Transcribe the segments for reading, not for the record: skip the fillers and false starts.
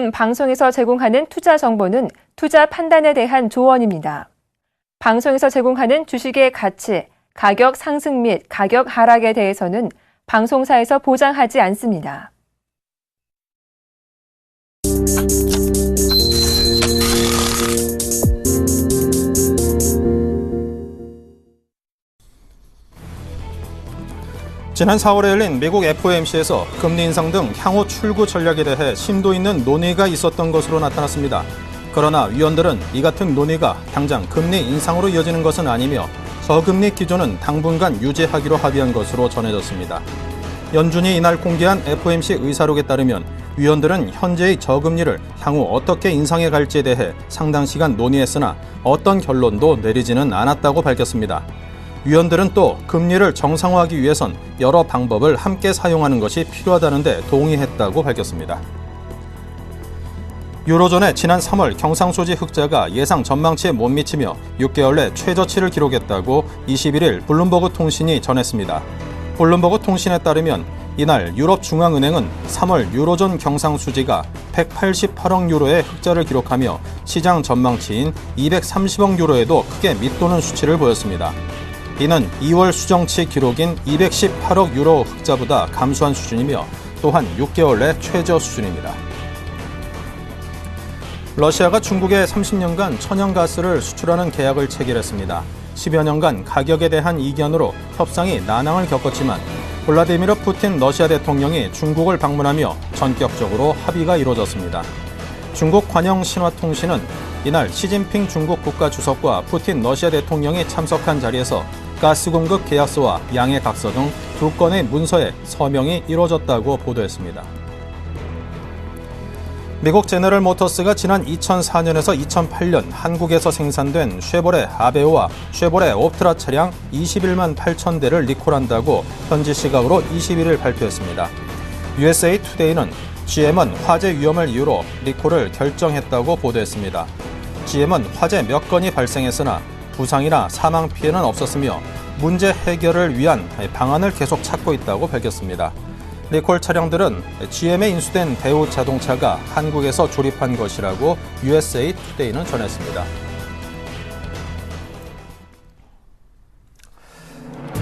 요즘 방송에서 제공하는 투자 정보는 투자 판단에 대한 조언입니다. 방송에서 제공하는 주식의 가치, 가격 상승 및 가격 하락에 대해서는 방송사에서 보장하지 않습니다. 지난 4월에 열린 미국 FOMC에서 금리 인상 등 향후 출구 전략에 대해 심도 있는 논의가 있었던 것으로 나타났습니다. 그러나 위원들은 이 같은 논의가 당장 금리 인상으로 이어지는 것은 아니며 저금리 기조는 당분간 유지하기로 합의한 것으로 전해졌습니다. 연준이 이날 공개한 FOMC 의사록에 따르면 위원들은 현재의 저금리를 향후 어떻게 인상해 갈지에 대해 상당 시간 논의했으나 어떤 결론도 내리지는 않았다고 밝혔습니다. 위원들은 또 금리를 정상화하기 위해선 여러 방법을 함께 사용하는 것이 필요하다는 데 동의했다고 밝혔습니다. 유로존의 지난 3월 경상수지 흑자가 예상 전망치에 못 미치며 6개월 내 최저치를 기록했다고 21일 블룸버그 통신이 전했습니다. 블룸버그 통신에 따르면 이날 유럽중앙은행은 3월 유로존 경상수지가 188억 유로의 흑자를 기록하며 시장 전망치인 230억 유로에도 크게 밑도는 수치를 보였습니다. 이는 2월 수정치 기록인 218억 유로 흑자보다 감소한 수준이며 또한 6개월 내 최저 수준입니다. 러시아가 중국에 30년간 천연가스를 수출하는 계약을 체결했습니다. 10여 년간 가격에 대한 이견으로 협상이 난항을 겪었지만 블라디미르 푸틴 러시아 대통령이 중국을 방문하며 전격적으로 합의가 이루어졌습니다. 중국 관영신화통신은 이날 시진핑 중국 국가주석과 푸틴 러시아 대통령이 참석한 자리에서 가스 공급 계약서와 양해 각서 등 2건의 문서에 서명이 이루어졌다고 보도했습니다. 미국 제너럴 모터스가 지난 2004년에서 2008년 한국에서 생산된 쉐보레 아베오와 쉐보레 옵트라 차량 21만 8천 대를 리콜한다고 현지 시각으로 21일 발표했습니다. USA 투데이는 GM은 화재 위험을 이유로 리콜을 결정했다고 보도했습니다. GM은 화재 몇 건이 발생했으나 부상이나 사망 피해는 없었으며 문제 해결을 위한 방안을 계속 찾고 있다고 밝혔습니다. 리콜 차량들은 GM에 인수된 대우 자동차가 한국에서 조립한 것이라고 USA 투데이는 전했습니다.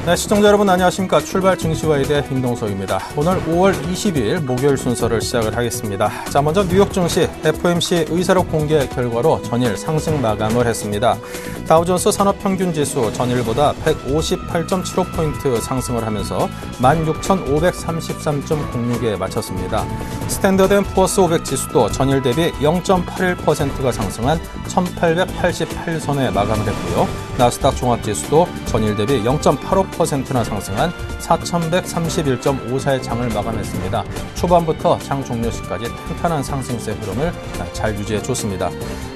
네, 시청자 여러분 안녕하십니까. 출발 증시와이대 임동석입니다. 오늘 5월 22일 목요일 순서를 시작을 하겠습니다. 자, 먼저 뉴욕 증시 FOMC 의사록 공개 결과로 전일 상승 마감을 했습니다. 다우존스 산업평균지수 전일보다 158.75포인트 상승을 하면서 16,533.06에 마쳤습니다. 스탠더드&푸어스 500 지수도 전일 대비 0.81%가 상승한 1,888선에 마감을 했고요. 나스닥 종합지수도 전일 대비 0.85%나 상승한 4,131.54의 장을 마감했습니다. 초반부터 장 종료 시까지 탄탄한 상승세 흐름을 잘 유지해줬습니다.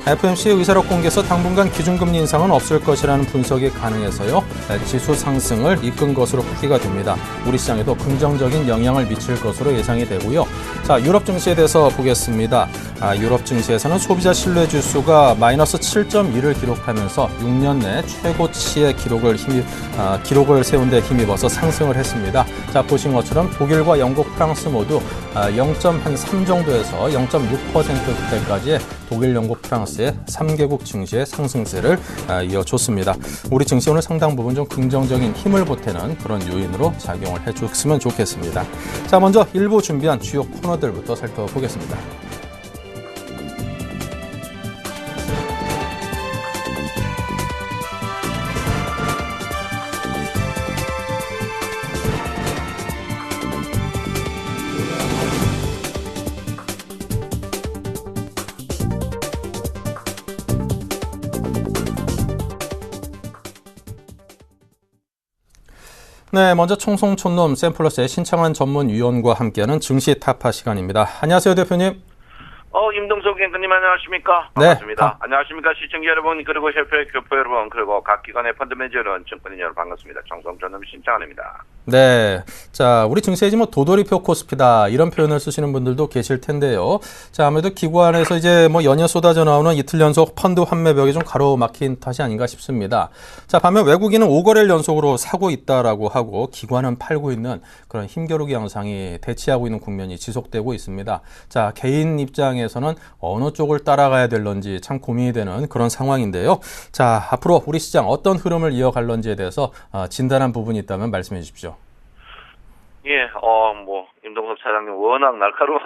FOMC 의사록 공개에서 당분간 기준금리 인상은 없을 것이라는 분석이 가능해서요. 지수 상승을 이끈 것으로 풀이가 됩니다. 우리 시장에도 긍정적인 영향을 미칠 것으로 예상이 되고요. 자, 유럽 증시에 대해서 보겠습니다. 유럽 증시에서는 소비자 신뢰 지수가 마이너스 7.2를 기록하면서 6년 내 최고치의 기록을 세운 데 힘입어서 상승을 했습니다. 자, 보신 것처럼 독일과 영국, 프랑스 모두 0.3 정도에서 0.6%대까지의 독일, 영국, 프랑스의 3개국 증시의 상승세를 이어줬습니다. 우리 증시 오늘 상당 부분 좀 긍정적인 힘을 보태는 그런 요인으로 작용을 해줬으면 좋겠습니다. 자, 먼저 일부 준비한 주요 코너들부터 살펴보겠습니다. 네, 먼저 총송촌놈 샘플러스의 신창환 전문위원과 함께하는 증시 타파 시간입니다. 안녕하세요, 대표님. 임동석 앵커님 안녕하십니까? 반갑습니다. 네. 안녕하십니까 시청자 여러분, 그리고 협회 교포 여러분, 그리고 각 기관의 펀드 매니저 여러분, 증권인 여러분 반갑습니다. 총송촌놈 신창환입니다. 네, 자, 우리 증시에 뭐 도돌이표 코스피다 이런 표현을 쓰시는 분들도 계실 텐데요. 자, 아무래도 기관에서 이제 뭐 연이어 쏟아져 나오는 이틀 연속 펀드 환매벽이 좀 가로막힌 탓이 아닌가 싶습니다. 자, 반면 외국인은 5거래일 연속으로 사고 있다라고 하고 기관은 팔고 있는 그런 힘겨루기 양상이 대치하고 있는 국면이 지속되고 있습니다. 자, 개인 입장에서 입장에서는 어느 쪽을 따라가야 될런지 참 고민이 되는 그런 상황인데요. 자, 앞으로 우리 시장 어떤 흐름을 이어갈런지에 대해서 진단한 부분이 있다면 말씀해 주십시오. 예, 임동석 차장님 워낙 날카로운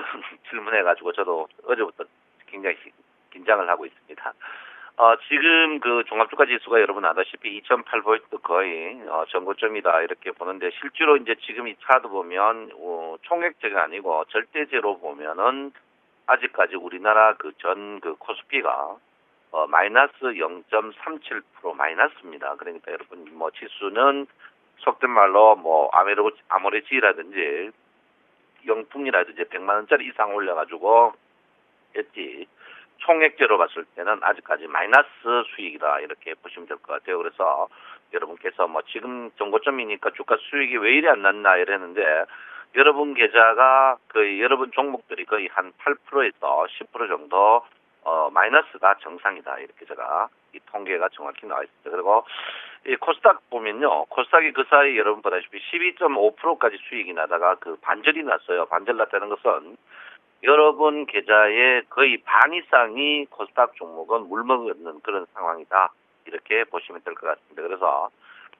질문해가지고 저도 어제부터 굉장히 긴장을 하고 있습니다. 지금 그 종합주가 지수가 여러분 아다시피 2.8V 거의 전고점이다 이렇게 보는데 실제로 이제 지금 이 차트 보면 총액제가 아니고 절대제로 보면은 아직까지 우리나라 그 코스피가 마이너스 0.37% 마이너스입니다. 그러니까 여러분 뭐 지수는 속된 말로 뭐 아모레지라든지 영풍이라든지 100만 원짜리 이상 올려가지고 했지. 총액제로 봤을 때는 아직까지 마이너스 수익이다 이렇게 보시면 될 것 같아요. 그래서 여러분께서 뭐 지금 정고점이니까 주가 수익이 왜 이리 안 났나 이랬는데 여러분 계좌가 거의 여러분 종목들이 거의 한 8%에서 10% 정도 마이너스가 정상이다 이렇게 제가 이 통계가 정확히 나와 있습니다. 그리고 이 코스닥 보면요, 코스닥이 그 사이 여러분 보다시피 12.5%까지 수익이 나다가 그 반절이 났어요. 반절 났다는 것은 여러분 계좌의 거의 반 이상이 코스닥 종목은 물먹는 그런 상황이다. 이렇게 보시면 될 것 같습니다. 그래서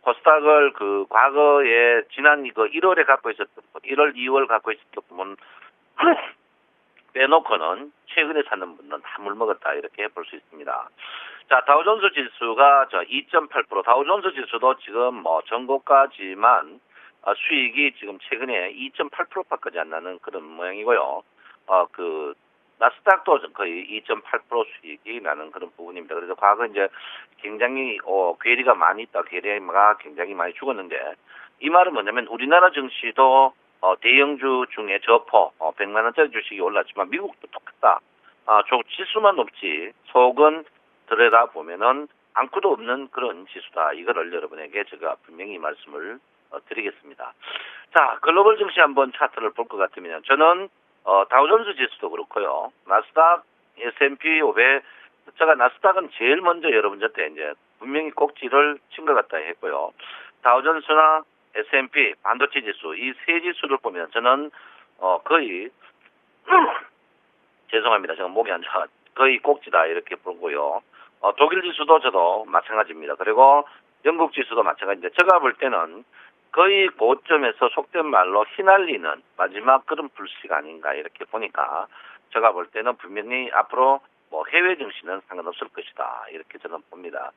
코스닥을 그 과거에 지난 이거 1월에 갖고 있었던 1월, 2월 갖고 있었던 부분 빼놓고는 최근에 사는 분은 다 물먹었다. 이렇게 볼 수 있습니다. 자, 다우존스 지수가 2.8%, 다우존스 지수도 지금 뭐 전고가지만 수익이 지금 최근에 2.8%밖에 안 나는 그런 모양이고요. 그 나스닥도 거의 2.8% 수익이 나는 그런 부분입니다. 그래서 과거 이제 굉장히 괴리가 많이 있다, 괴리가 굉장히 많이 죽었는데 이 말은 뭐냐면 우리나라 증시도 대형주 중에 저포 100만 원짜리 주식이 올랐지만 미국도 똑같다. 지수만 높지 속은 들여다 보면은 아무것도 없는 그런 지수다. 이거를 여러분에게 제가 분명히 말씀을 드리겠습니다. 자, 글로벌 증시 한번 차트를 볼 것 같으면 저는 다우존스 지수도 그렇고요. 나스닥, S&P 500, 제가 나스닥은 제일 먼저 여러분한테 이제 분명히 꼭지를 친 것 같다 했고요. 다우존스나 S&P, 반도체 지수, 이 세 지수를 보면 저는 거의 죄송합니다. 제가 목이 안 좋아. 거의 꼭지다 이렇게 보고요. 독일 지수도 저도 마찬가지입니다. 그리고 영국 지수도 마찬가지인데 제가 볼 때는 거의 고점에서 속된 말로 휘날리는 마지막 그런 불씨가 아닌가 이렇게 보니까 제가 볼 때는 분명히 앞으로 뭐 해외 증시는 상관없을 것이다 이렇게 저는 봅니다.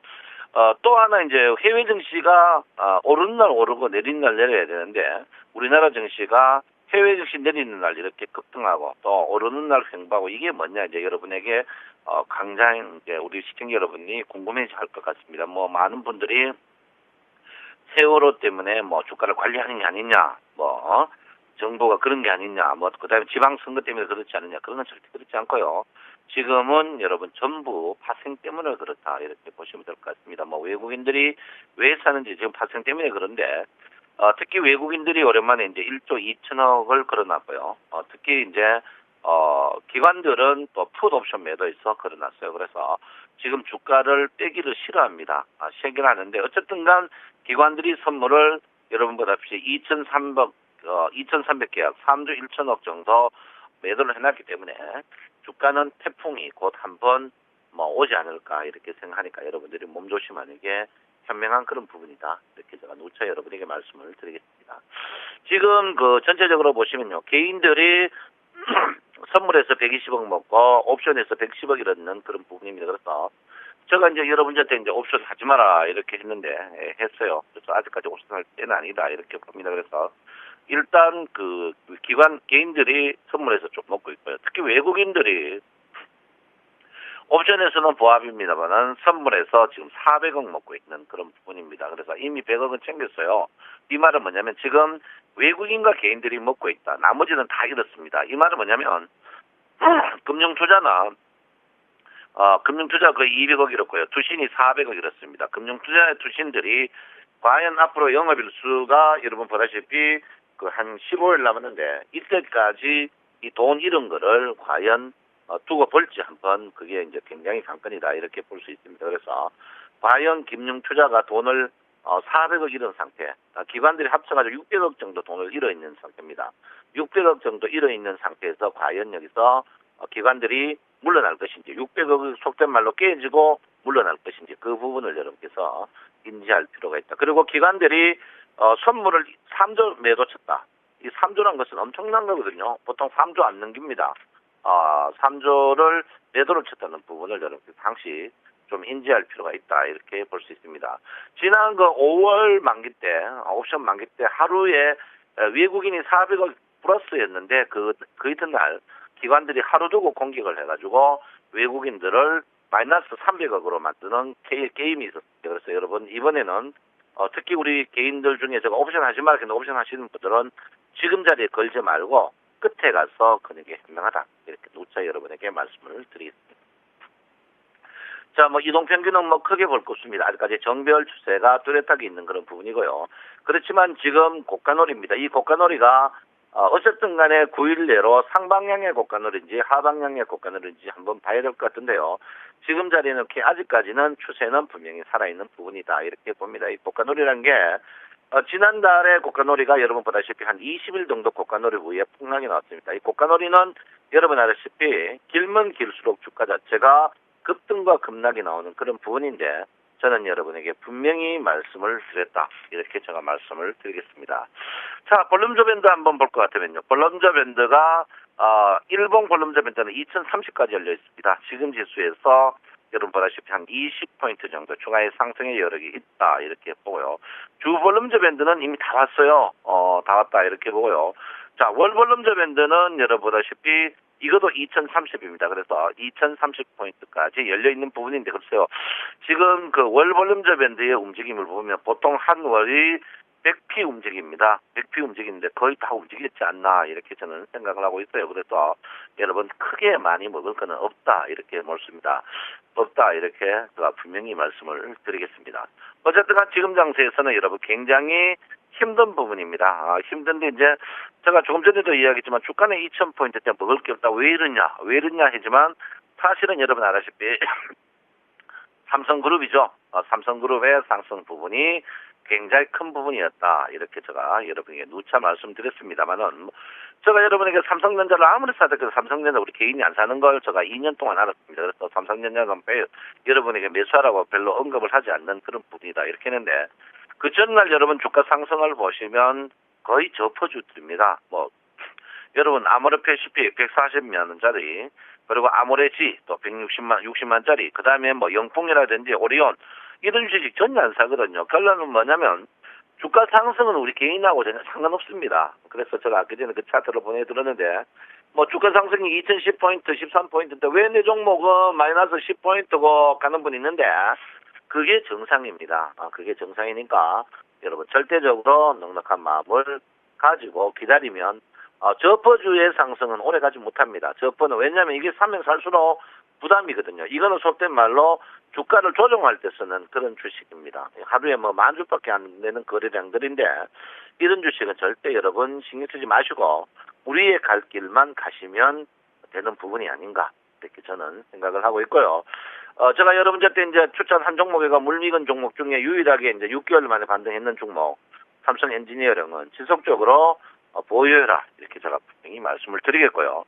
또 하나 이제 해외 증시가 오르는 날 오르고 내리는 날 내려야 되는데 우리나라 증시가 해외 증시 내리는 날 이렇게 급등하고 또 오르는 날 횡보하고 이게 뭐냐 이제 여러분에게 강장 이제 우리 시청자 여러분이 궁금해할 것 같습니다. 뭐 많은 분들이 세월호 때문에 뭐 주가를 관리하는 게 아니냐, 뭐 정부가 그런 게 아니냐, 뭐 그다음에 지방선거 때문에 그렇지 않느냐, 그런 건 절대 그렇지 않고요. 지금은 여러분 전부 파생 때문에 그렇다 이렇게 보시면 될 것 같습니다. 뭐 외국인들이 왜 사는지 지금 파생 때문에 그런데 특히 외국인들이 오랜만에 이제 1조 2천억을 걸어놨고요. 특히 이제 기관들은 또 풋옵션 매도해서 걸어놨어요. 그래서 지금 주가를 빼기를 싫어합니다. 싫어하는데 어쨌든 간 기관들이 선물을 여러분 보다시피 2,300계약 3조 1천억 정도 매도를 해놨기 때문에 주가는 태풍이 곧 한번 뭐 오지 않을까 이렇게 생각하니까 여러분들이 몸조심하는 게 현명한 그런 부분이다. 이렇게 제가 누차 여러분에게 말씀을 드리겠습니다. 지금 그 전체적으로 보시면요. 개인들이 선물에서 120억 먹고 옵션에서 110억 잃었는 그런 부분입니다. 그래서 제가 이제 여러분한테 이제 옵션 하지 마라 이렇게 했는데 했어요. 그래서 아직까지 옵션 할 때는 아니다 이렇게 봅니다. 그래서 일단 그 기관 개인들이 선물에서 좀 먹고 있고요. 특히 외국인들이 옵션에서는 보합입니다만은 선물에서 지금 400억 먹고 있는 그런 부분입니다. 그래서 이미 100억은 챙겼어요. 이 말은 뭐냐면 지금 외국인과 개인들이 먹고 있다. 나머지는 다 잃었습니다. 이 말은 뭐냐면 금융투자나 금융투자 거의 200억 잃었고요. 투신이 400억 잃었습니다. 금융투자의 투신들이 과연 앞으로 영업일수가 여러분 보다시피 그 한 15일 남았는데 이때까지 이 돈 잃은 거를 과연 두고 볼지 한번 그게 이제 굉장히 관건이다 이렇게 볼 수 있습니다. 그래서 과연 금융투자가 돈을 400억 잃은 상태, 기관들이 합쳐가지고 600억 정도 돈을 잃어 있는 상태입니다. 600억 정도 잃어 있는 상태에서 과연 여기서 기관들이 물러날 것인지 600억 속된 말로 깨지고 물러날 것인지 그 부분을 여러분께서 인지할 필요가 있다. 그리고 기관들이 선물을 3조 매도 쳤다. 이 3조란 것은 엄청난 거거든요. 보통 3조 안 넘깁니다. 3조를 매도를 쳤다는 부분을 여러분께서 항시 좀 인지할 필요가 있다. 이렇게 볼 수 있습니다. 지난 그 5월 만기 때, 옵션 만기 때 하루에 외국인이 400억 플러스였는데 그 이튿날 기관들이 하루 두고 공격을 해가지고 외국인들을 마이너스 300억으로 만드는 게임이 있었어요. 그래서 여러분 이번에는 특히 우리 개인들 중에 제가 옵션 하지 말라 했는데 옵션 하시는 분들은 지금 자리에 걸지 말고 끝에 가서 거는 게 현명하다. 이렇게 누차 여러분에게 말씀을 드리겠습니다. 자, 이동평균은 크게 볼 거 없습니다. 아직까지 정별 추세가 뚜렷하게 있는 그런 부분이고요. 그렇지만 지금 고가놀이입니다. 이 고가놀이가 어쨌든 간에 9일 내로 상방향의 고가놀이인지 하방향의 고가놀이인지 한번 봐야 될 것 같은데요. 지금 자리는 아직까지는 추세는 분명히 살아있는 부분이다. 이렇게 봅니다. 이 고가놀이라는 게 지난달에 고가놀이가 여러분 보다시피 한 20일 정도 고가놀이 후에 폭락이 나왔습니다. 이 고가놀이는 여러분 아시다시피 길면 길수록 주가 자체가 급등과 급락이 나오는 그런 부분인데 저는 여러분에게 분명히 말씀을 드렸다. 이렇게 제가 말씀을 드리겠습니다. 자, 볼륨저 밴드 한번 볼 것 같으면요. 볼륨저 밴드가 일본 볼륨저 밴드는 2030까지 열려 있습니다. 지금 지수에서 여러분 보다시피 한 20포인트 정도 추가의 상승의 여력이 있다. 이렇게 보고요. 주 볼륨저 밴드는 이미 다 왔어요. 다 왔다. 이렇게 보고요. 자, 월 볼륨저 밴드는 여러분 보다시피 이것도 2030입니다. 그래서 2030포인트까지 열려있는 부분인데, 글쎄요. 지금 그 월 볼륨저 밴드의 움직임을 보면 보통 한 월이 100p 움직입니다. 100p 움직이는데 거의 다 움직였지 않나, 이렇게 저는 생각을 하고 있어요. 그래서 여러분 크게 많이 먹을 거는 없다, 이렇게 몰습니다. 없다, 이렇게 제가 분명히 말씀을 드리겠습니다. 어쨌든 지금 장세에서는 여러분 굉장히 힘든 부분입니다. 힘든데 이제 제가 조금 전에도 이야기했지만 주가는 2000포인트대 먹을 게 없다. 왜 이러냐 하지만 사실은 여러분 아시다시피 삼성그룹이죠. 삼성그룹의 상승 부분이 굉장히 큰 부분이었다. 이렇게 제가 여러분에게 누차 말씀드렸습니다만은 제가 여러분에게 삼성전자를 아무리 사도 삼성전자 우리 개인이 안 사는 걸 제가 2년 동안 알았습니다. 그래서 삼성전자는 여러분에게 매수하라고 별로 언급을 하지 않는 그런 부분이다. 이렇게 했는데 그 전날 여러분 주가 상승을 보시면 거의 저퍼주들입니다. 여러분 아모레 CP 140만 원짜리 그리고 아모레지 또 60만짜리 그 다음에 영풍이라든지 오리온 이런 주식 전혀 안 사거든요. 결론은 뭐냐면 주가 상승은 우리 개인하고 전혀 상관없습니다. 그래서 제가 아까 전에 그 차트를 보내드렸는데 주가 상승이 2010포인트 13포인트인데 왜 내 종목은 마이너스 10포인트고 가는 분이 있는데 그게 정상입니다. 그게 정상이니까 여러분 절대적으로 넉넉한 마음을 가지고 기다리면 저퍼주의 상승은 오래가지 못합니다. 저퍼는 왜냐하면 이게 사면 살수록 부담이거든요. 이거는 속된 말로 주가를 조정할 때 쓰는 그런 주식입니다. 하루에 10,000주밖에 안 되는 거래량들인데 이런 주식은 절대 여러분 신경 쓰지 마시고 우리의 갈 길만 가시면 되는 부분이 아닌가 이렇게 저는 생각을 하고 있고요. 제가 여러분한테 이제 추천 한 종목이가 물미근 종목 중에 유일하게 이제 6개월 만에 반등했는 종목 삼성 엔지니어링은 지속적으로 보유해라 이렇게 제가 분명히 말씀을 드리겠고요.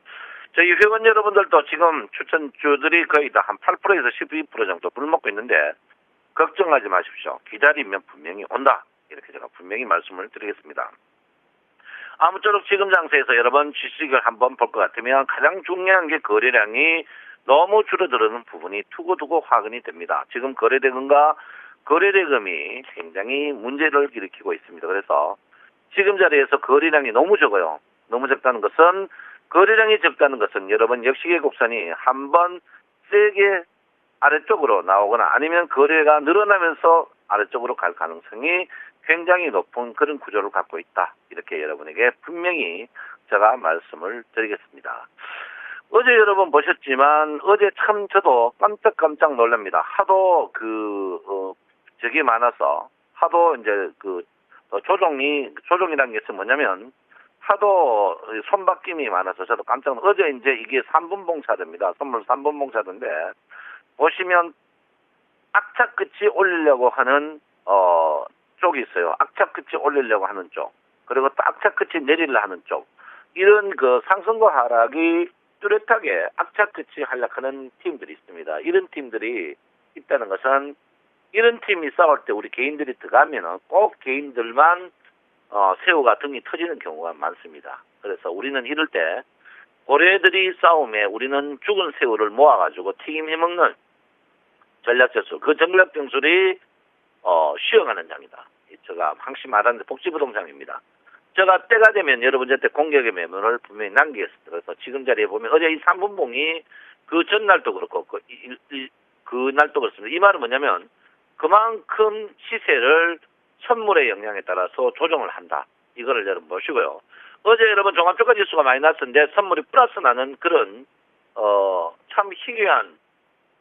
저희 회원 여러분들도 지금 추천주들이 거의 다 한 8%에서 12% 정도 불먹고 있는데 걱정하지 마십시오. 기다리면 분명히 온다. 이렇게 제가 분명히 말씀을 드리겠습니다. 아무쪼록 지금 장세에서 여러분 주식을 한번 볼 것 같으면 가장 중요한 게 거래량이 너무 줄어드는 부분이 두고두고 확인이 됩니다. 지금 거래대금이 굉장히 문제를 일으키고 있습니다. 그래서 지금 자리에서 거래량이 너무 적어요. 너무 적다는 것은 거래량이 적다는 것은 여러분 역시계 곡선이 한번 세게 아래쪽으로 나오거나 아니면 거래가 늘어나면서 아래쪽으로 갈 가능성이 굉장히 높은 그런 구조를 갖고 있다. 이렇게 여러분에게 분명히 제가 말씀을 드리겠습니다. 어제 여러분 보셨지만 어제 참 저도 깜짝 놀랍니다. 하도 적이 많아서 하도 이제 조종이라는 게 뭐냐면 하도 손바뀜이 많아서 저도 깜짝 어제 이제 이게 3분봉 차트입니다. 선물 3분봉 차트인데 보시면 악착 끝이 올리려고 하는 쪽이 있어요. 악착 끝이 올리려고 하는 쪽 그리고 또 악착 끝이 내리려 하는 쪽 이런 상승과 하락이 뚜렷하게 악착같이 활약하는 팀들이 있습니다. 이런 팀들이 있다는 것은 이런 팀이 싸울 때 우리 개인들이 들어가면은 꼭 개인들만 새우가 등이 터지는 경우가 많습니다. 그래서 우리는 이럴 때 고래들이 싸움에 우리는 죽은 새우를 모아가지고 튀김해 먹는 전략전술. 그 전략전술이 쉬어가는 장이다. 제가 항시 말하는데 복지부동장입니다. 제가 때가 되면 여러분한테 공격의 메모를 분명히 남기겠습니다. 그래서 지금 자리에 보면 어제 이 3분봉이 그 전날도 그렇고 그날도 그렇습니다. 이 말은 뭐냐면 그만큼 시세를 선물의 영향에 따라서 조정을 한다. 이거를 여러분 보시고요. 어제 여러분 종합주가 지수가 마이너스인데 선물이 플러스 나는 그런 참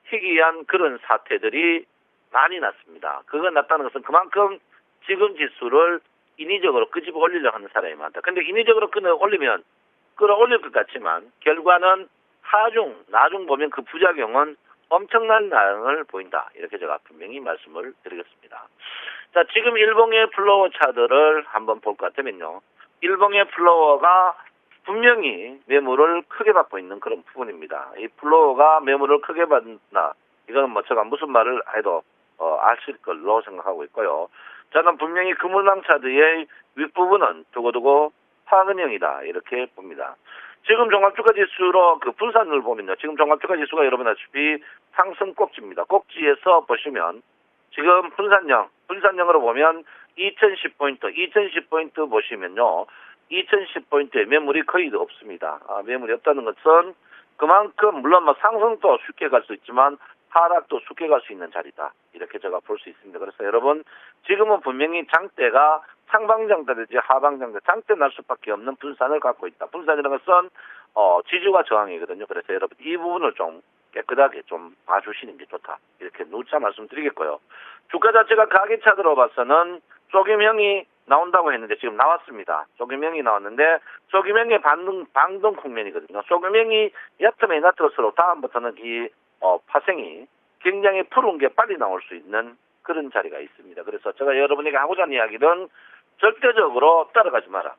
희귀한 그런 사태들이 많이 났습니다. 그거 났다는 것은 그만큼 지금 지수를 인위적으로 끄집어 올리려고 하는 사람이 많다. 근데 인위적으로 끌어올릴 것 같지만 결과는 나중 보면 그 부작용은 엄청난 나응을 보인다. 이렇게 제가 분명히 말씀을 드리겠습니다. 자, 지금 일봉의 플로어 차트를 한번 볼 것 같으면요. 일봉의 플로어가 분명히 매물을 크게 받고 있는 그런 부분입니다. 이 플로어가 매물을 크게 받는다. 이거는 뭐 제가 무슨 말을 해도 아실 걸로 생각하고 있고요. 저는 분명히 그물망 차트의 윗부분은 두고두고 화근형이다. 이렇게 봅니다. 지금 종합주가지수로 그 분산을 보면요. 지금 종합주가지수가 여러분 아시피 상승 꼭지입니다. 꼭지에서 보시면 지금 분산형으로 보면 2010포인트 보시면요. 2010포인트에 매물이 거의 없습니다. 매물이 없다는 것은 그만큼 물론 뭐 상승도 쉽게 갈 수 있지만 하락도 쉽게 갈 수 있는 자리다. 이렇게 제가 볼 수 있습니다. 그래서 여러분 지금은 분명히 장대가 상방장대든지 하방장대 장대 날 수밖에 없는 분산을 갖고 있다. 분산이라는 것은 지지와 저항이거든요. 그래서 여러분 이 부분을 좀 깨끗하게 좀 봐주시는 게 좋다. 이렇게 누차 말씀드리겠고요. 주가 자체가 가계 차트로 봐서는 쪼개명이 나온다고 했는데 지금 나왔습니다. 쪼개명이 나왔는데 쪼개명의 방등 국면이거든요. 쪼개명이 얕으면 얕을수록 다음부터는 이 파생이 굉장히 푸른 게 빨리 나올 수 있는 그런 자리가 있습니다. 그래서 제가 여러분에게 하고자 하는 이야기는 절대적으로 따라가지 마라.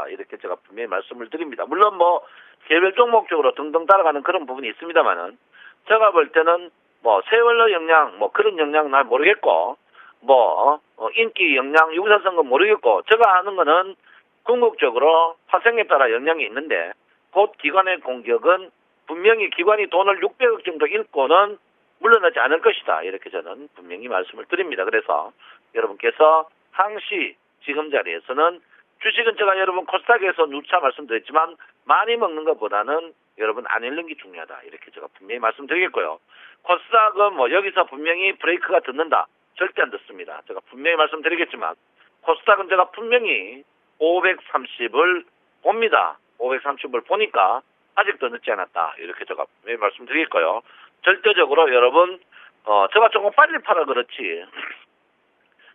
이렇게 제가 분명히 말씀을 드립니다. 물론 뭐 개별 종목적으로 등등 따라가는 그런 부분이 있습니다만은 제가 볼 때는 뭐 세월호 영향 뭐 그런 영향 날 모르겠고 뭐 인기 영향 유사선거 모르겠고 제가 아는 거는 궁극적으로 파생에 따라 영향이 있는데 곧 기관의 공격은 분명히 기관이 돈을 600억 정도 잃고는 물러나지 않을 것이다. 이렇게 저는 분명히 말씀을 드립니다. 그래서 여러분께서 항시 지금 자리에서는 주식은 제가 여러분 코스닥에서 누차 말씀드렸지만 많이 먹는 것보다는 여러분 안 잃는 게 중요하다. 이렇게 제가 분명히 말씀드리겠고요. 코스닥은 뭐 여기서 분명히 브레이크가 듣는다. 절대 안 듣습니다. 제가 분명히 말씀드리겠지만 코스닥은 제가 분명히 530을 봅니다. 530을 보니까 아직도 늦지 않았다. 이렇게 제가 분명히 말씀드리겠고요. 절대적으로 여러분 제가 조금 빨리 팔아 그렇지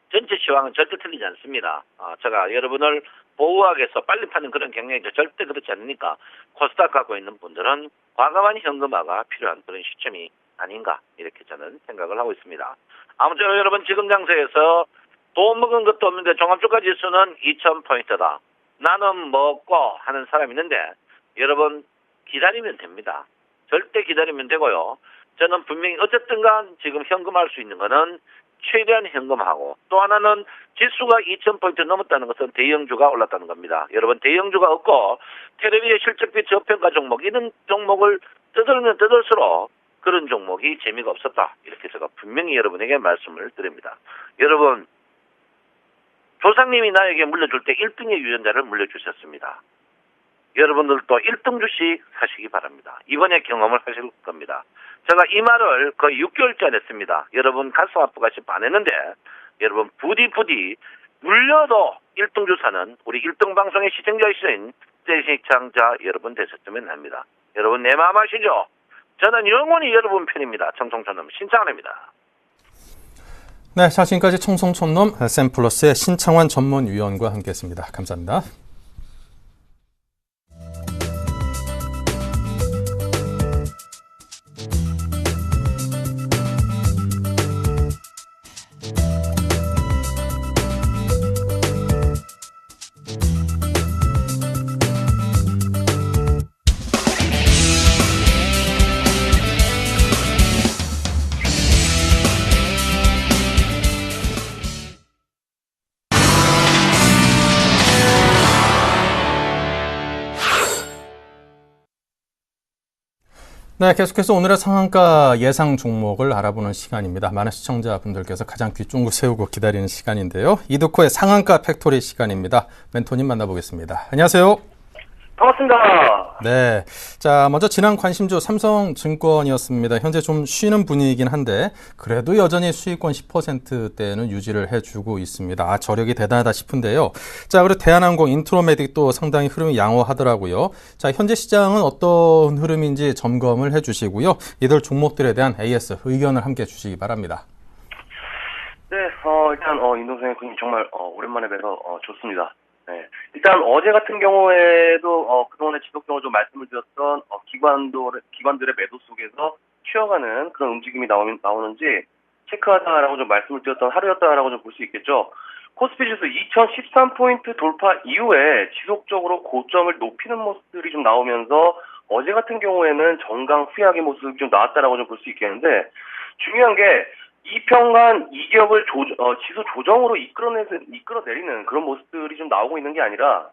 전체 시황은 절대 틀리지 않습니다. 제가 여러분을 보호하기 위해서 빨리 파는 그런 경향이 절대 그렇지 않으니까 코스닥 갖고 있는 분들은 과감한 현금화가 필요한 그런 시점이 아닌가 이렇게 저는 생각을 하고 있습니다. 아무쪼록 여러분 지금 장세에서 돈 먹은 것도 없는데 종합주가지수는 2000포인트다. 나는 먹고 하는 사람이 있는데 여러분 기다리면 됩니다. 절대 기다리면 되고요. 저는 분명히 어쨌든간 지금 현금할 수 있는 거는 최대한 현금하고 또 하나는 지수가 2000포인트 넘었다는 것은 대형주가 올랐다는 겁니다. 여러분 대형주가 없고 텔레비전 실적비 저평가 종목 이런 종목을 뜯으면 뜯을수록 그런 종목이 재미가 없었다. 이렇게 제가 분명히 여러분에게 말씀을 드립니다. 여러분 조상님이 나에게 물려줄 때 1등의 유전자를 물려주셨습니다. 여러분들도 1등 주식 사시기 바랍니다. 이번에 경험을 하실 겁니다. 제가 이 말을 거의 6개월째 했습니다. 여러분 가슴 아프가시 반했는데 여러분 부디 물려도 1등 주사는 우리 1등 방송의 시청자이신 시청자 여러분 되셨으면 합니다. 여러분 내 마음 아시죠? 저는 영원히 여러분 편입니다. 청송촌놈 신창환입니다. 네, 자 지금까지 청송촌놈 샘플러스의 신창환 전문위원과 함께했습니다. 감사합니다. 네, 계속해서 오늘의 상한가 예상 종목을 알아보는 시간입니다. 많은 시청자분들께서 가장 귀쫑긋 세우고 기다리는 시간인데요. 이드코의 상한가 팩토리 시간입니다. 멘토님 만나보겠습니다. 안녕하세요. 반갑습니다. 네, 자 먼저 지난 관심주 삼성증권이었습니다. 현재 좀 쉬는 분위기긴 한데 그래도 여전히 수익권 10%대는 유지를 해주고 있습니다. 저력이 대단하다 싶은데요. 자, 그리고 대한항공, 인트로메딕도 상당히 흐름이 양호하더라고요. 자, 현재 시장은 어떤 흐름인지 점검을 해주시고요. 이들 종목들에 대한 AS 의견을 함께 주시기 바랍니다. 네, 일단 임동생 군님 정말 오랜만에 뵈서 좋습니다. 네, 일단 어제 같은 경우에도 그동안에 지속적으로 좀 말씀을 드렸던 기관들의 매도 속에서 쉬어가는 그런 움직임이 나오는지 체크하자라고 좀 말씀을 드렸던 하루였다라고 좀 볼 수 있겠죠. 코스피 지수 2013포인트 돌파 이후에 지속적으로 고점을 높이는 모습들이 좀 나오면서 어제 같은 경우에는 정강 후약의 모습이 좀 나왔다라고 좀 볼 수 있겠는데, 중요한 게 이평간 이격을 지수 조정으로 이끌어내리는 그런 모습들이 좀 나오고 있는 게 아니라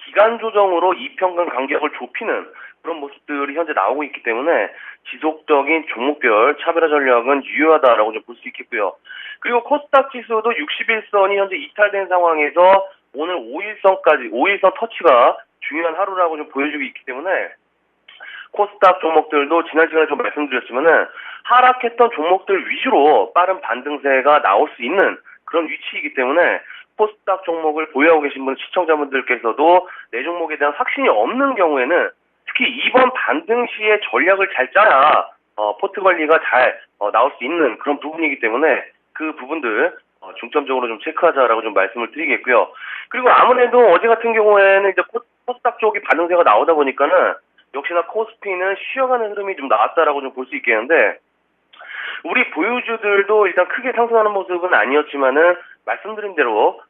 기간 조정으로 이평간 간격을 좁히는 그런 모습들이 현재 나오고 있기 때문에 지속적인 종목별 차별화 전략은 유효하다라고 좀 볼 수 있겠고요. 그리고 코스닥 지수도 61선이 현재 이탈된 상황에서 오늘 5일선 터치가 중요한 하루라고 좀 보여주고 있기 때문에 코스닥 종목들도 지난 시간에 좀 말씀드렸지만은 하락했던 종목들 위주로 빠른 반등세가 나올 수 있는 그런 위치이기 때문에 코스닥 종목을 보유하고 계신 시청자분들께서도 내 종목에 대한 확신이 없는 경우에는 특히 이번 반등 시에 전략을 잘 짜야 포트 관리가 잘 나올 수 있는 그런 부분이기 때문에 그 부분들 중점적으로 좀 체크하자라고 좀 말씀을 드리겠고요. 그리고 아무래도 어제 같은 경우에는 이제 코스닥 쪽이 반등세가 나오다 보니까는 역시나 코스피는 쉬어가는 흐름이 좀 나왔다라고 좀 볼 수 있겠는데, 우리 보유주들도 일단 크게 상승하는 모습은 아니었지만은 말씀드린 대로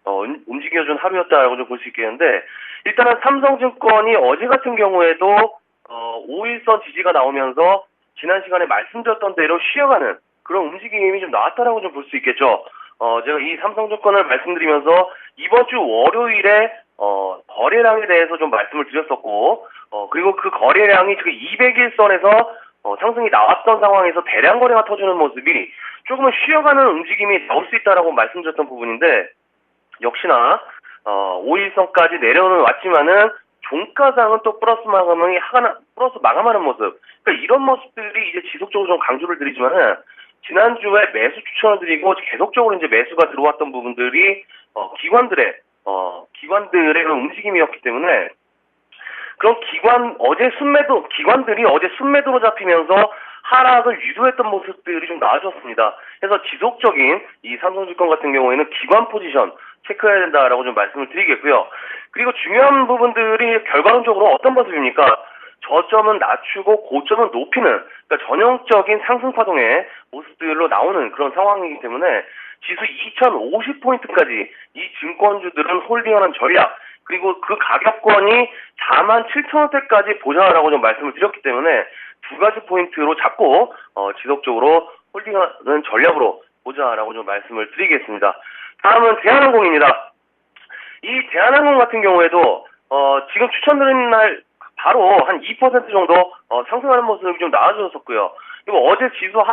움직여준 하루였다라고 좀 볼 수 있겠는데, 일단은 삼성증권이 어제 같은 경우에도 5일선 지지가 나오면서 지난 시간에 말씀드렸던 대로 쉬어가는 그런 움직임이 좀 나왔다라고 좀 볼 수 있겠죠. 제가 이 삼성증권을 말씀드리면서 이번 주 월요일에 거래량에 대해서 좀 말씀을 드렸었고, 그리고 그 거래량이 지금 200일선에서 상승이 나왔던 상황에서 대량 거래가 터지는 모습이 조금은 쉬어가는 움직임이 나올 수 있다라고 말씀드렸던 부분인데, 역시나 5일선까지 내려오는 왔지만은 종가상은 또 플러스 마감하는 모습. 그러니까 이런 모습들이 이제 지속적으로 좀 강조를 드리지만은 지난주에 매수 추천을 드리고 계속적으로 이제 매수가 들어왔던 부분들이 기관들의 그런 움직임이었기 때문에 그런 기관들이 어제 순매도로 잡히면서 하락을 유도했던 모습들이 좀 나아졌습니다. 그래서 지속적인 이 삼성증권 같은 경우에는 기관 포지션 체크해야 된다라고 좀 말씀을 드리겠고요. 그리고 중요한 부분들이 결과론적으로 어떤 모습입니까? 저점은 낮추고 고점은 높이는, 그러니까 전형적인 상승파동의 모습들로 나오는 그런 상황이기 때문에 지수 2050포인트까지 이 증권주들은 홀딩하는 전략, 그리고 그 가격권이 47,000원대까지 보장하라고 좀 말씀을 드렸기 때문에 두 가지 포인트로 잡고 지속적으로 홀딩하는 전략으로 보자라고 좀 말씀을 드리겠습니다. 다음은 대한항공입니다. 이 대한항공 같은 경우에도 지금 추천드린 날 바로 한 2% 정도 상승하는 모습이 좀 나아졌었고요. 그리고 어제 지수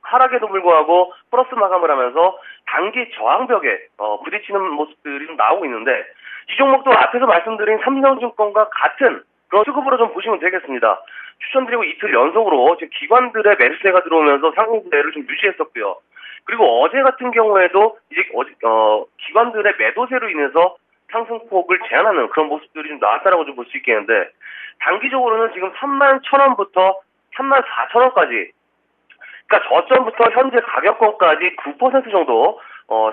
하락에도 불구하고 플러스 마감을 하면서 단기 저항벽에 부딪히는 모습들이 좀 나오고 있는데, 이 종목도 앞에서 말씀드린 삼성증권과 같은 그런 수급으로 좀 보시면 되겠습니다. 추천드리고 이틀 연속으로 지금 기관들의 매수세가 들어오면서 상승세를 좀 유지했었고요. 그리고 어제 같은 경우에도 이제 기관들의 매도세로 인해서 상승폭을 제한하는 그런 모습들이 좀 나왔다라고 좀 볼 수 있겠는데, 단기적으로는 지금 31,000원부터 34,000원까지, 그러니까 저점부터 현재 가격권까지 9% 정도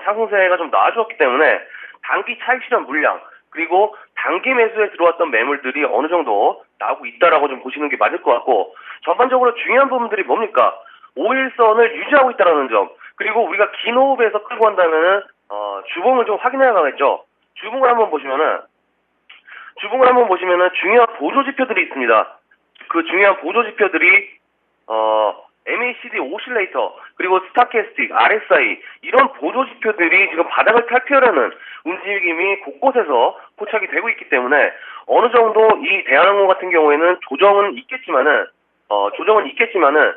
상승세가 좀 나아졌기 때문에 단기 차익 실현 물량, 그리고 단기 매수에 들어왔던 매물들이 어느 정도 나오고 있다라고 좀 보시는 게 맞을 것 같고, 전반적으로 중요한 부분들이 뭡니까? 5일선을 유지하고 있다는 점, 그리고 우리가 긴 호흡에서 끌고 간다면은 주봉을 좀 확인해 가겠죠. 주봉을 한번 보시면은 중요한 보조 지표들이 있습니다. 그 중요한 보조 지표들이 MACD 오실레이터, 그리고 스타캐스틱, RSI, 이런 보조 지표들이 지금 바닥을 탈피하려는 움직임이 곳곳에서 포착이 되고 있기 때문에 어느 정도 이 대한항공 같은 경우에는 조정은 있겠지만은 조정은 있겠지만은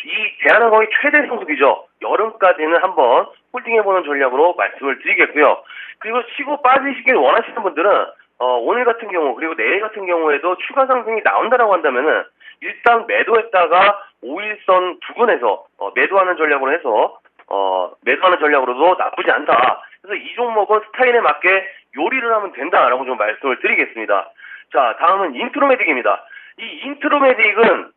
이 대한항공의 최대 성수기죠. 여름까지는 한번 홀딩해보는 전략으로 말씀을 드리겠고요. 그리고 치고 빠지시길 원하시는 분들은 오늘 같은 경우 그리고 내일 같은 경우에도 추가 상승이 나온다라고 한다면은 일단 매도했다가 5일선 부근에서 매도하는 전략으로 해서 매도하는 전략으로도 나쁘지 않다. 그래서 이 종목은 스타일에 맞게 요리를 하면 된다라고 좀 말씀을 드리겠습니다. 자, 다음은 인트로메딕입니다. 이 인트로메딕은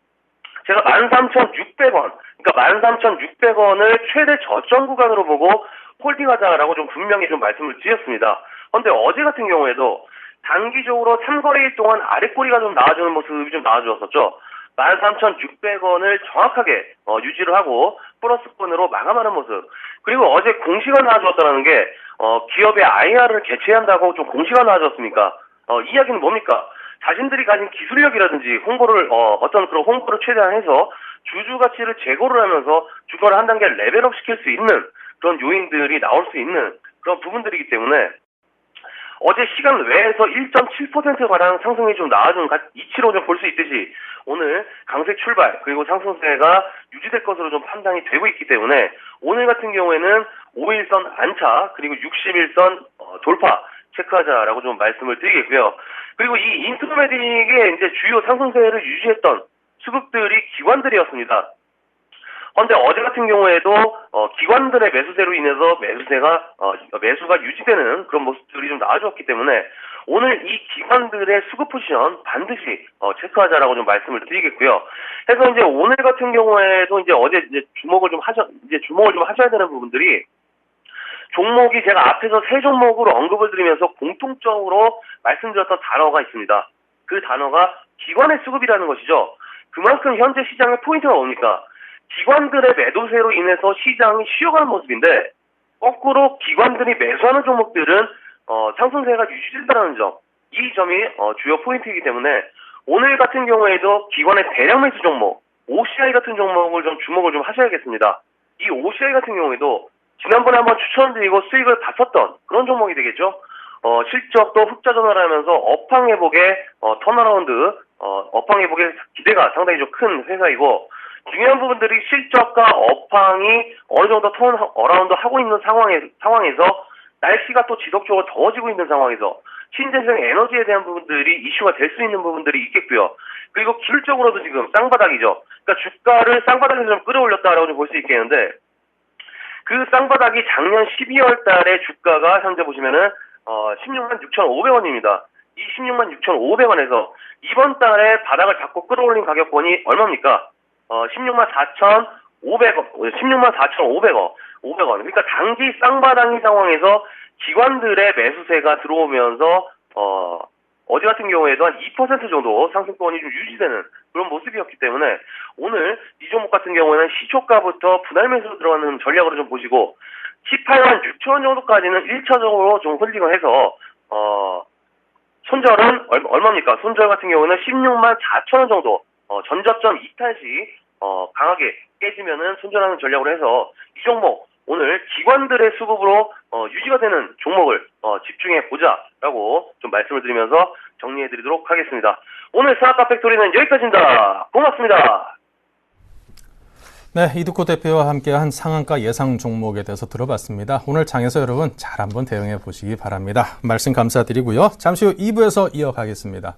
제가 13,600원, 그러니까 13,600원을 최대 저점 구간으로 보고 홀딩하자라고 좀 분명히 좀 말씀을 드렸습니다. 그런데 어제 같은 경우에도 단기적으로 3거래일 동안 아랫꼬리가 좀 나와주는 모습이 좀 나와주었었죠. 13,600원을 정확하게 유지를 하고 플러스권으로 마감하는 모습. 그리고 어제 공시가 나와주었다는 게 기업의 IR을 개최한다고 좀 공시가 나와주었습니까? 이 이야기는 뭡니까? 자신들이 가진 기술력이라든지 홍보를 어떤 그런 홍보를 최대한 해서 주주 가치를 제고를 하면서 주가를 한 단계 레벨업 시킬 수 있는 그런 요인들이 나올 수 있는 그런 부분들이기 때문에 어제 시간 외에서 1.7%가량 상승이 좀 나와준 이치로 좀 볼 수 있듯이 오늘 강세 출발 그리고 상승세가 유지될 것으로 좀 판단이 되고 있기 때문에 오늘 같은 경우에는 5일선 안착 그리고 60일선 돌파 체크하자라고 좀 말씀을 드리겠고요. 그리고 이 인트로메딕의 이제 주요 상승세를 유지했던 수급들이 기관들이었습니다. 그런데 어제 같은 경우에도 기관들의 매수세로 인해서 매수가 유지되는 그런 모습들이 좀 나와줬기 때문에 오늘 이 기관들의 수급 포지션 반드시 체크하자라고 좀 말씀을 드리겠고요. 그래서 이제 오늘 같은 경우에도 이제 어제 이제 주목을 좀 하셔야 되는 부분들이 종목이 제가 앞에서 세 종목으로 언급을 드리면서 공통적으로 말씀드렸던 단어가 있습니다. 그 단어가 기관의 수급이라는 것이죠. 그만큼 현재 시장의 포인트가 뭡니까? 기관들의 매도세로 인해서 시장이 쉬어가는 모습인데 거꾸로 기관들이 매수하는 종목들은 상승세가 유지된다는 점. 이 점이 주요 포인트이기 때문에 오늘 같은 경우에도 기관의 대량 매수 종목, OCI 같은 종목을 좀 주목을 좀 하셔야겠습니다. 이 OCI 같은 경우에도 지난번에 한번 추천드리고 수익을 봤었던 그런 종목이 되겠죠. 실적도 흑자 전환을 하면서 업황 회복의 턴어라운드, 업황 회복의 기대가 상당히 좀 큰 회사이고 중요한 부분들이 실적과 업황이 어느 정도 턴어라운드 하고 있는 상황에서 날씨가 또 지속적으로 더워지고 있는 상황에서 신재생 에너지에 대한 부분들이 이슈가 될 수 있는 부분들이 있겠고요. 그리고 기술적으로도 지금 쌍바닥이죠. 그러니까 주가를 쌍바닥에서 좀 끌어올렸다라고 좀 볼 수 있겠는데 그 쌍바닥이 작년 12월 달에 주가가 현재 보시면은 16만 6,500원입니다. 이 16만 6,500원에서 이번 달에 바닥을 잡고 끌어올린 가격권이 얼마입니까? 16만 4,500원, 16만 4,500원, 500원. 그러니까 단기 쌍바닥인 상황에서 기관들의 매수세가 들어오면서 어제 같은 경우에도 한 2% 정도 상승권이 좀 유지되는 그런 모습이었기 때문에 오늘 이 종목 같은 경우에는 시초가부터 분할 매수로 들어가는 전략으로 좀 보시고 18만 6천원 정도까지는 1차적으로 좀 홀딩을 해서 손절은 얼마입니까? 손절 같은 경우는 16만 4천원 정도 전저점 이탈 시 강하게 깨지면은 손절하는 전략으로 해서 이 종목 오늘 기관들의 수급으로 유지가 되는 종목을 집중해 보자라고 좀 말씀을 드리면서 정리해 드리도록 하겠습니다. 오늘 스나카 팩토리는 여기까지입니다. 고맙습니다. 네, 이두코 대표와 함께한 상한가 예상 종목에 대해서 들어봤습니다. 오늘 장에서 여러분 잘 한번 대응해 보시기 바랍니다. 말씀 감사드리고요. 잠시 후 2부에서 이어가겠습니다.